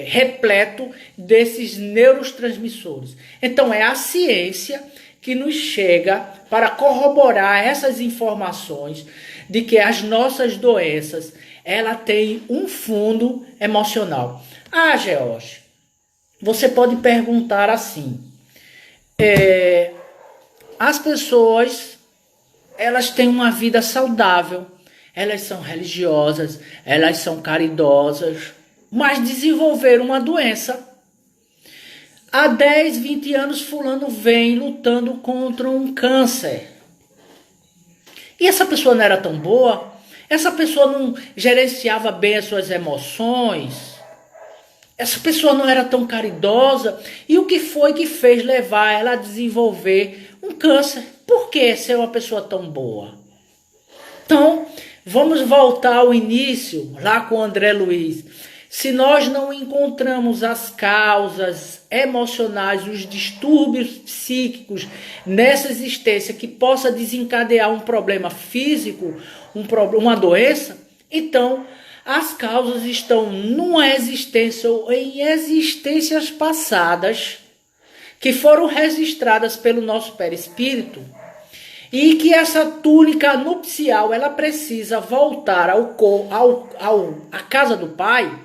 repleto desses neurotransmissores. Então é a ciência que nos chega para corroborar essas informações de que as nossas doenças, ela tem um fundo emocional. Ah, George, você pode perguntar assim, as pessoas, elas têm uma vida saudável, elas são religiosas, elas são caridosas, mas desenvolveram uma doença. Há 10, 20 anos fulano vem lutando contra um câncer. E essa pessoa não era tão boa? Essa pessoa não gerenciava bem as suas emoções? Essa pessoa não era tão caridosa? E o que foi que fez levar ela a desenvolver um câncer? Por que ser uma pessoa tão boa? Então, vamos voltar ao início, lá com o André Luiz. Se nós não encontramos as causas emocionais, os distúrbios psíquicos nessa existência que possa desencadear um problema físico, uma doença, então as causas estão numa existência ou em existências passadas que foram registradas pelo nosso perispírito, e que essa túnica nupcial ela precisa voltar à casa do Pai.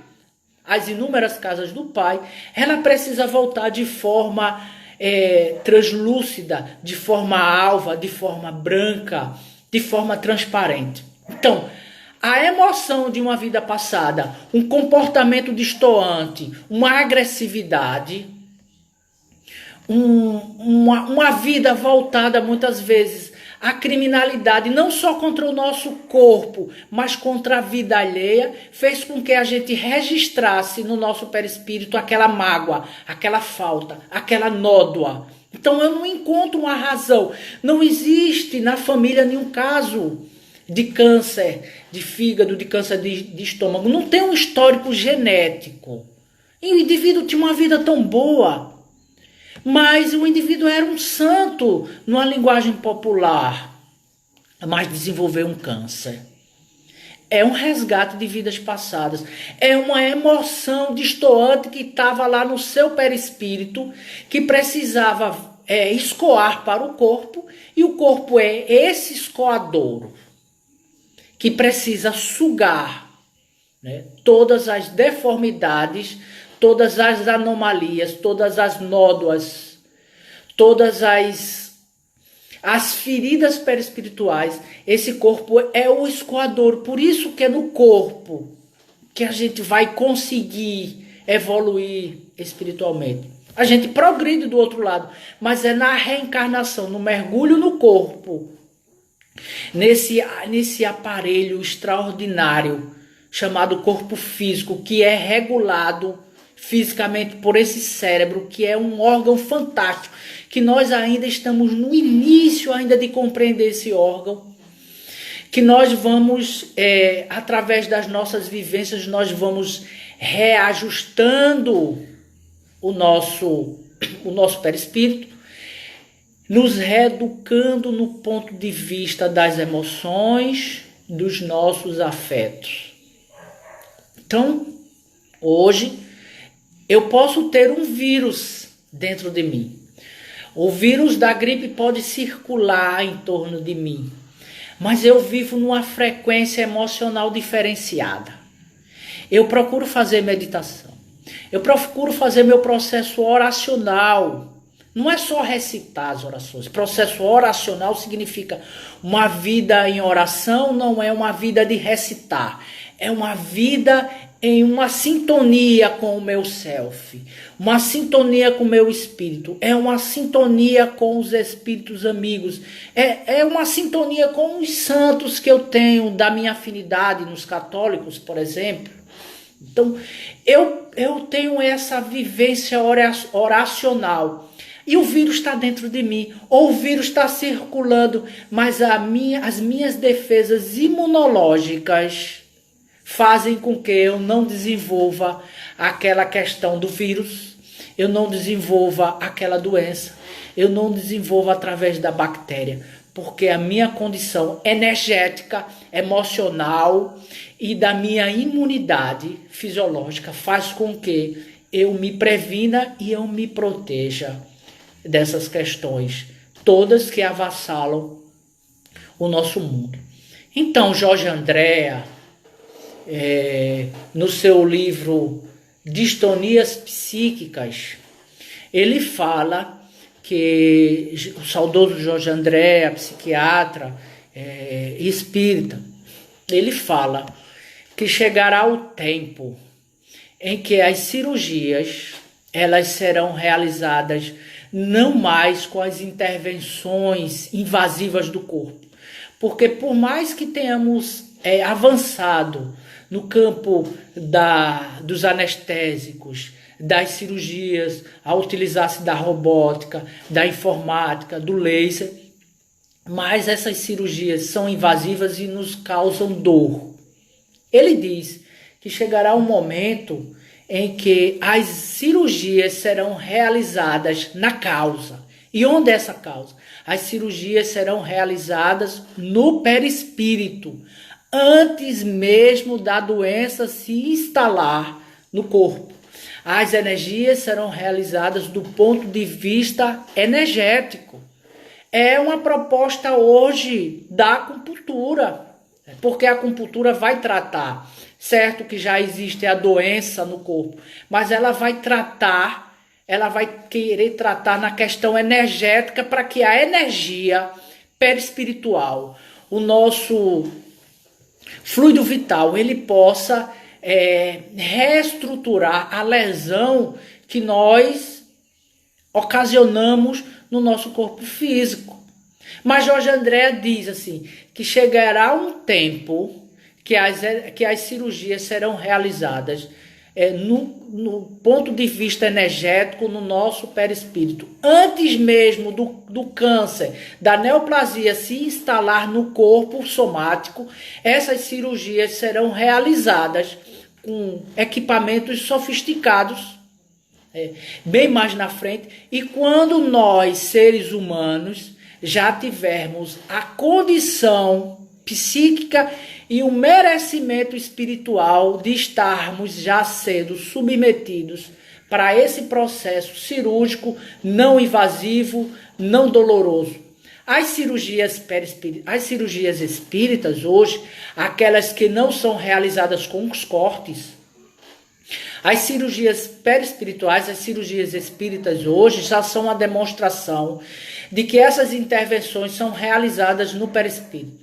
As inúmeras casas do Pai, ela precisa voltar de forma translúcida, de forma alva, de forma branca, de forma transparente. Então, a emoção de uma vida passada, um comportamento destoante, uma agressividade, uma vida voltada muitas vezes à criminalidade, não só contra o nosso corpo, mas contra a vida alheia, fez com que a gente registrasse no nosso perispírito aquela mágoa, aquela falta, aquela nódoa. Então eu não encontro uma razão. Não existe na família nenhum caso de câncer de fígado, de câncer de estômago. Não tem um histórico genético. E o indivíduo tinha uma vida tão boa. Mas o indivíduo era um santo numa linguagem popular, mas desenvolveu um câncer. É um resgate de vidas passadas. É uma emoção destoante que estava lá no seu perispírito, que precisava escoar para o corpo, e o corpo é esse escoadouro que precisa sugar, né, todas as deformidades, todas as anomalias, todas as nódoas, todas as feridas perispirituais. Esse corpo é o escoador. Por isso que é no corpo que a gente vai conseguir evoluir espiritualmente. A gente progride do outro lado, mas é na reencarnação, no mergulho no corpo, nesse aparelho extraordinário chamado corpo físico, que é regulado fisicamente por esse cérebro, que é um órgão fantástico, que nós ainda estamos no início ainda de compreender esse órgão, que nós vamos, através das nossas vivências, nós vamos reajustando o nosso perispírito, nos reeducando no ponto de vista das emoções, dos nossos afetos. Então, hoje, eu posso ter um vírus dentro de mim. O vírus da gripe pode circular em torno de mim, mas eu vivo numa frequência emocional diferenciada. Eu procuro fazer meditação. Eu procuro fazer meu processo oracional. Não é só recitar as orações. Processo oracional significa uma vida em oração, não é uma vida de recitar. É uma vida em uma sintonia com o meu self, uma sintonia com o meu espírito, é uma sintonia com os espíritos amigos, é uma sintonia com os santos que eu tenho da minha afinidade nos católicos, por exemplo. Então, eu tenho essa vivência oracional. E o vírus está dentro de mim, ou o vírus está circulando, mas as minhas defesas imunológicas fazem com que eu não desenvolva aquela questão do vírus, eu não desenvolva aquela doença, eu não desenvolva através da bactéria, porque a minha condição energética, emocional e da minha imunidade fisiológica faz com que eu me previna e eu me proteja dessas questões, todas que avassalam o nosso mundo. Então, Jorge Andréa, no seu livro Distonias Psíquicas, ele fala que o saudoso Jorge Andréa, psiquiatra e espírita, ele fala que chegará o tempo em que as cirurgias elas serão realizadas não mais com as intervenções invasivas do corpo, porque por mais que tenhamos avançado no campo dos anestésicos, das cirurgias, a utilizar-se da robótica, da informática, do laser, mas essas cirurgias são invasivas e nos causam dor. Ele diz que chegará um momento em que as cirurgias serão realizadas na causa. E onde é essa causa? As cirurgias serão realizadas no perispírito, antes mesmo da doença se instalar no corpo. As energias serão realizadas do ponto de vista energético. É uma proposta hoje da acupuntura, porque a acupuntura vai tratar, certo que já existe a doença no corpo, mas ela vai querer tratar na questão energética para que a energia perispiritual, o nosso fluido vital, ele possa reestruturar a lesão que nós ocasionamos no nosso corpo físico. Mas Jorge Andréa diz assim, que chegará um tempo que as cirurgias serão realizadas no ponto de vista energético no nosso perispírito. Antes mesmo do câncer, da neoplasia se instalar no corpo somático, essas cirurgias serão realizadas com equipamentos sofisticados, bem mais na frente. E quando nós, seres humanos, já tivermos a condição psíquica e o merecimento espiritual de estarmos já sendo submetidos para esse processo cirúrgico não invasivo, não doloroso. As cirurgias espíritas hoje, aquelas que não são realizadas com os cortes, as cirurgias perispirituais, as cirurgias espíritas hoje já são a demonstração de que essas intervenções são realizadas no perispírito.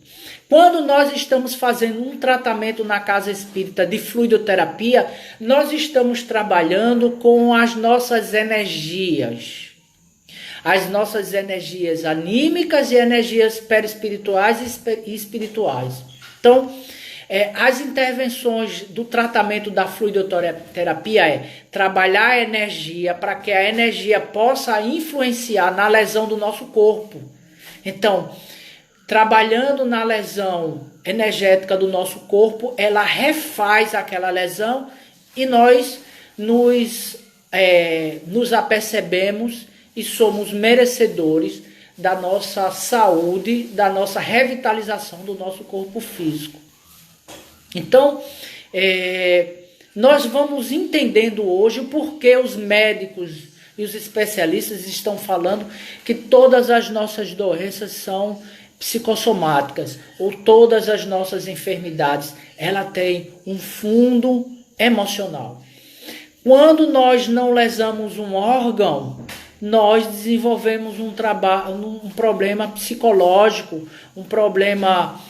Quando nós estamos fazendo um tratamento na casa espírita de fluidoterapia, nós estamos trabalhando com as nossas energias. As nossas energias anímicas e energias perispirituais e espirituais. Então, as intervenções do tratamento da fluidoterapia é trabalhar a energia para que a energia possa influenciar na lesão do nosso corpo. Então, trabalhando na lesão energética do nosso corpo, ela refaz aquela lesão e nós nos apercebemos e somos merecedores da nossa saúde, da nossa revitalização do nosso corpo físico. Então, nós vamos entendendo hoje o porquê os médicos e os especialistas estão falando que todas as nossas doenças são psicossomáticas, ou todas as nossas enfermidades, ela tem um fundo emocional. Quando nós não lesamos um órgão, nós desenvolvemos um problema psicológico, um problema,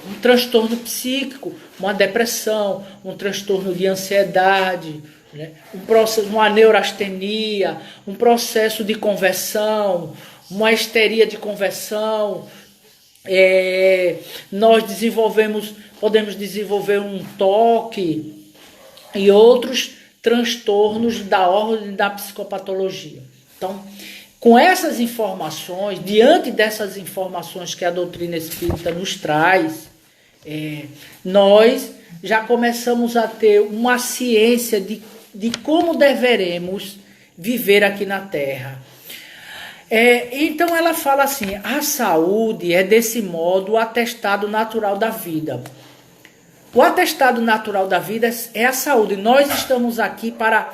um transtorno psíquico, uma depressão, um transtorno de ansiedade, né? Uma neurastenia, um processo de conversão, uma histeria de conversão. Nós podemos desenvolver um toque e outros transtornos da ordem da psicopatologia. Então, com essas informações, diante dessas informações que a doutrina espírita nos traz, nós já começamos a ter uma ciência de como deveremos viver aqui na Terra. Então ela fala assim, a saúde é desse modo o atestado natural da vida. O atestado natural da vida é a saúde. Nós estamos aqui para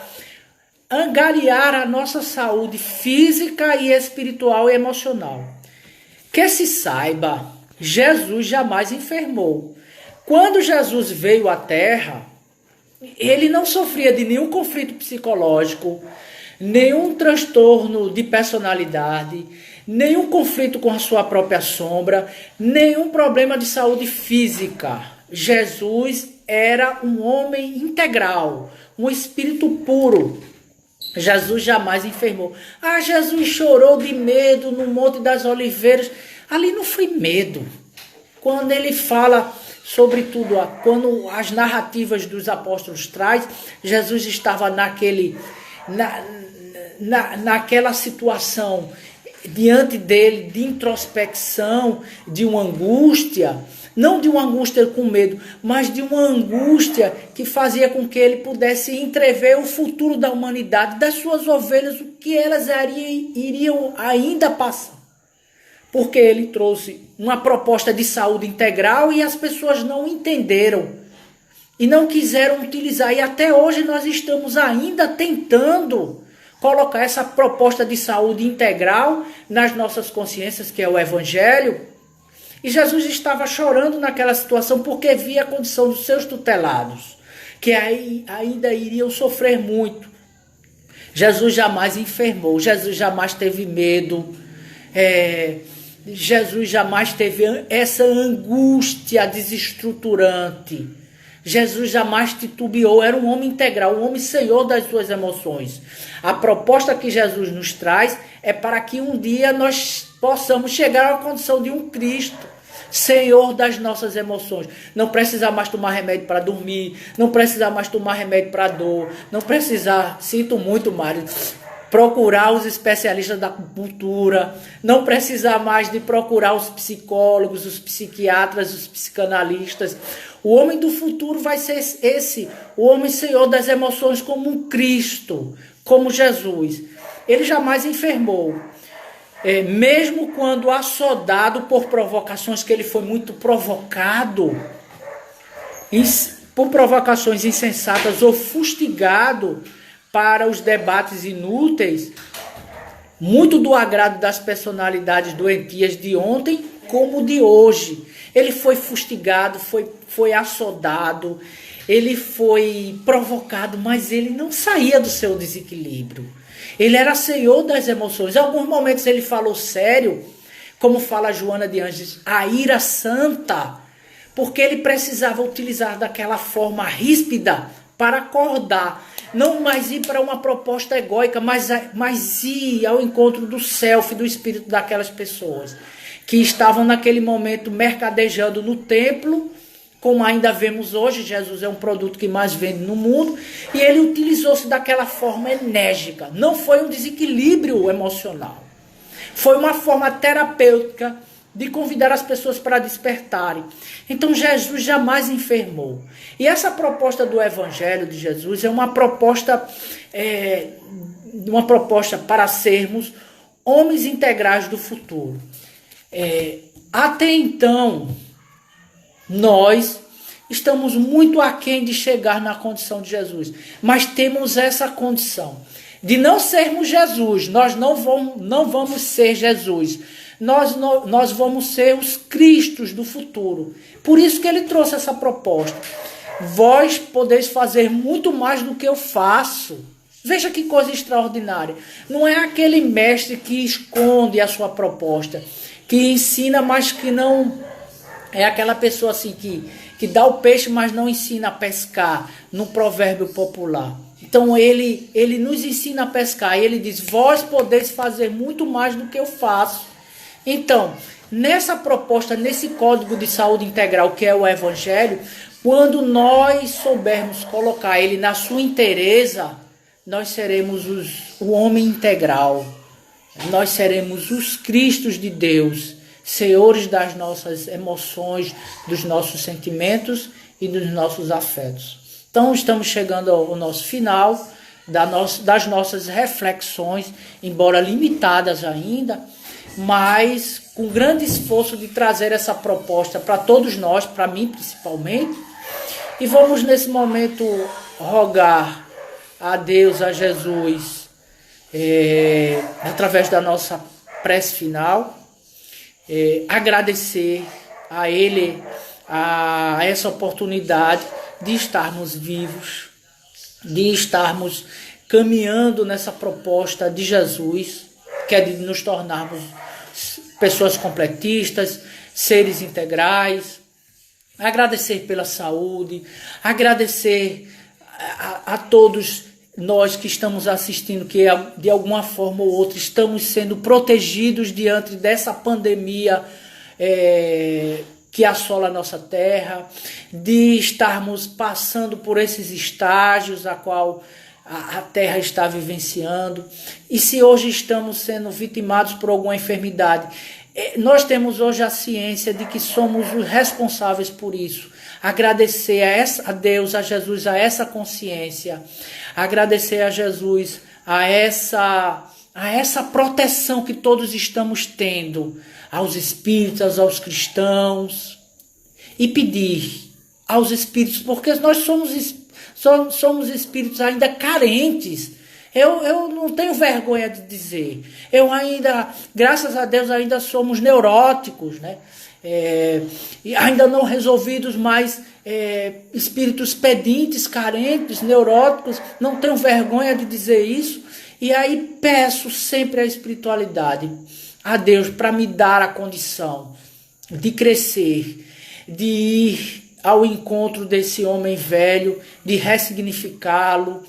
angariar a nossa saúde física e espiritual e emocional. Que se saiba, Jesus jamais enfermou. Quando Jesus veio à Terra, ele não sofria de nenhum conflito psicológico, nenhum transtorno de personalidade, nenhum conflito com a sua própria sombra, nenhum problema de saúde física. Jesus era um homem integral, um espírito puro. Jesus jamais enfermou. Jesus chorou de medo no Monte das Oliveiras. Ali não foi medo. Quando ele fala, sobretudo, quando as narrativas dos apóstolos traz, Jesus estava naquela situação diante dele de introspecção, de uma angústia, não de uma angústia com medo, mas de uma angústia que fazia com que ele pudesse entrever o futuro da humanidade, das suas ovelhas, o que elas iriam ainda passar. Porque ele trouxe uma proposta de saúde integral e as pessoas não entenderam e não quiseram utilizar. E até hoje nós estamos ainda tentando colocar essa proposta de saúde integral nas nossas consciências, que é o Evangelho. E Jesus estava chorando naquela situação porque via a condição dos seus tutelados, que ainda iriam sofrer muito. Jesus jamais enfermou, Jesus jamais teve medo, Jesus jamais teve essa angústia desestruturante. Jesus jamais titubeou, era um homem integral, um homem senhor das suas emoções. A proposta que Jesus nos traz é para que um dia nós possamos chegar à condição de um Cristo, senhor das nossas emoções. Não precisar mais tomar remédio para dormir, não precisar mais tomar remédio para dor, não precisar, sinto muito, Mário, procurar os especialistas da acupuntura, não precisar mais de procurar os psicólogos, os psiquiatras, os psicanalistas. O homem do futuro vai ser o homem senhor das emoções como um Cristo, como Jesus. Ele jamais enfermou. Mesmo quando assodado por provocações, que ele foi muito provocado, por provocações insensatas ou fustigado para os debates inúteis, muito do agrado das personalidades doentias de ontem como de hoje. Ele foi fustigado, foi assodado, ele foi provocado, mas ele não saía do seu desequilíbrio. Ele era senhor das emoções. Em alguns momentos ele falou sério, como fala Joana de Ângeles, a ira santa, porque ele precisava utilizar daquela forma ríspida para acordar. Não mais ir para uma proposta egóica, mas ir ao encontro do self, do espírito daquelas pessoas que estavam naquele momento mercadejando no templo, como ainda vemos hoje. Jesus é um produto que mais vende no mundo, e ele utilizou-se daquela forma enérgica. Não foi um desequilíbrio emocional, foi uma forma terapêutica de convidar as pessoas para despertarem. Então Jesus jamais enfermou. E essa proposta do Evangelho de Jesus é uma proposta para sermos homens integrais do futuro. Até então, nós estamos muito aquém de chegar na condição de Jesus, mas temos essa condição de não sermos Jesus. Nós não vamos ser Jesus. Nós vamos ser os Cristos do futuro. Por isso que ele trouxe essa proposta. vós podeis fazer muito mais do que eu faço. Veja que coisa extraordinária. Não é aquele mestre que esconde a sua proposta, que ensina, mas que não... É aquela pessoa assim que dá o peixe, mas não ensina a pescar, no provérbio popular. Então ele nos ensina a pescar, e ele diz, vós podeis fazer muito mais do que eu faço. Então, nessa proposta, nesse código de saúde integral que é o Evangelho, quando nós soubermos colocar ele na sua inteireza, nós seremos o homem integral. Nós seremos os Cristos de Deus, senhores das nossas emoções, dos nossos sentimentos e dos nossos afetos. Então estamos chegando ao nosso final das nossas reflexões, embora limitadas ainda, mas com grande esforço de trazer essa proposta para todos nós, para mim principalmente. E vamos nesse momento rogar a Deus, a Jesus, através da nossa prece final, agradecer a Ele, a essa oportunidade de estarmos vivos, de estarmos caminhando nessa proposta de Jesus, que é de nos tornarmos pessoas completistas, seres integrais. Agradecer pela saúde, agradecer a todos nós que estamos assistindo, que de alguma forma ou outra estamos sendo protegidos diante dessa pandemia que assola a nossa terra, de estarmos passando por esses estágios a qual a terra está vivenciando. E se hoje estamos sendo vitimados por alguma enfermidade, nós temos hoje a ciência de que somos os responsáveis por isso. Agradecer a Deus, a Jesus, a essa consciência. Agradecer a Jesus, a essa proteção que todos estamos tendo, aos espíritos, aos cristãos. E pedir aos espíritos, porque nós somos espíritos ainda carentes. Eu não tenho vergonha de dizer. Eu ainda, graças a Deus, ainda somos neuróticos, né? E ainda não resolvidos, mas espíritos pedintes, carentes, neuróticos. Não tenho vergonha de dizer isso. E aí peço sempre a espiritualidade, a Deus, para me dar a condição de crescer, de ir ao encontro desse homem velho, de ressignificá-lo,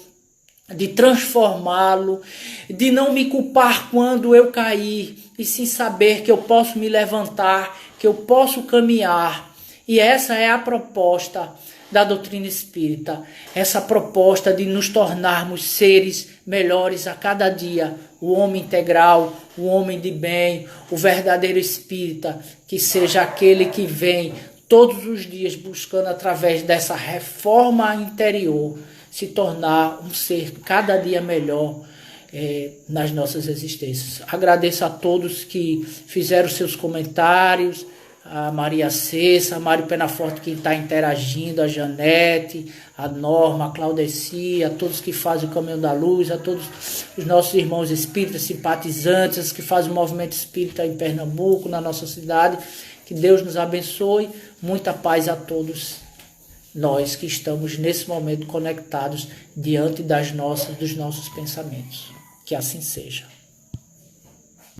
de transformá-lo, de não me culpar quando eu cair, e sim saber que eu posso me levantar, que eu posso caminhar. E essa é a proposta da doutrina espírita, essa proposta de nos tornarmos seres melhores a cada dia, o homem integral, o homem de bem, o verdadeiro espírita, que seja aquele que vem todos os dias buscando, através dessa reforma interior, se tornar um ser cada dia melhor nas nossas existências. Agradeço a todos que fizeram seus comentários, a Maria Cessa, a Mário Penaforte que está interagindo, a Janete, a Norma, a Claudeci, a todos que fazem o Caminho da Luz, a todos os nossos irmãos espíritas, simpatizantes, que fazem o movimento espírita em Pernambuco, na nossa cidade. Que Deus nos abençoe, muita paz a todos nós que estamos nesse momento conectados diante dos nossos pensamentos. Que assim seja.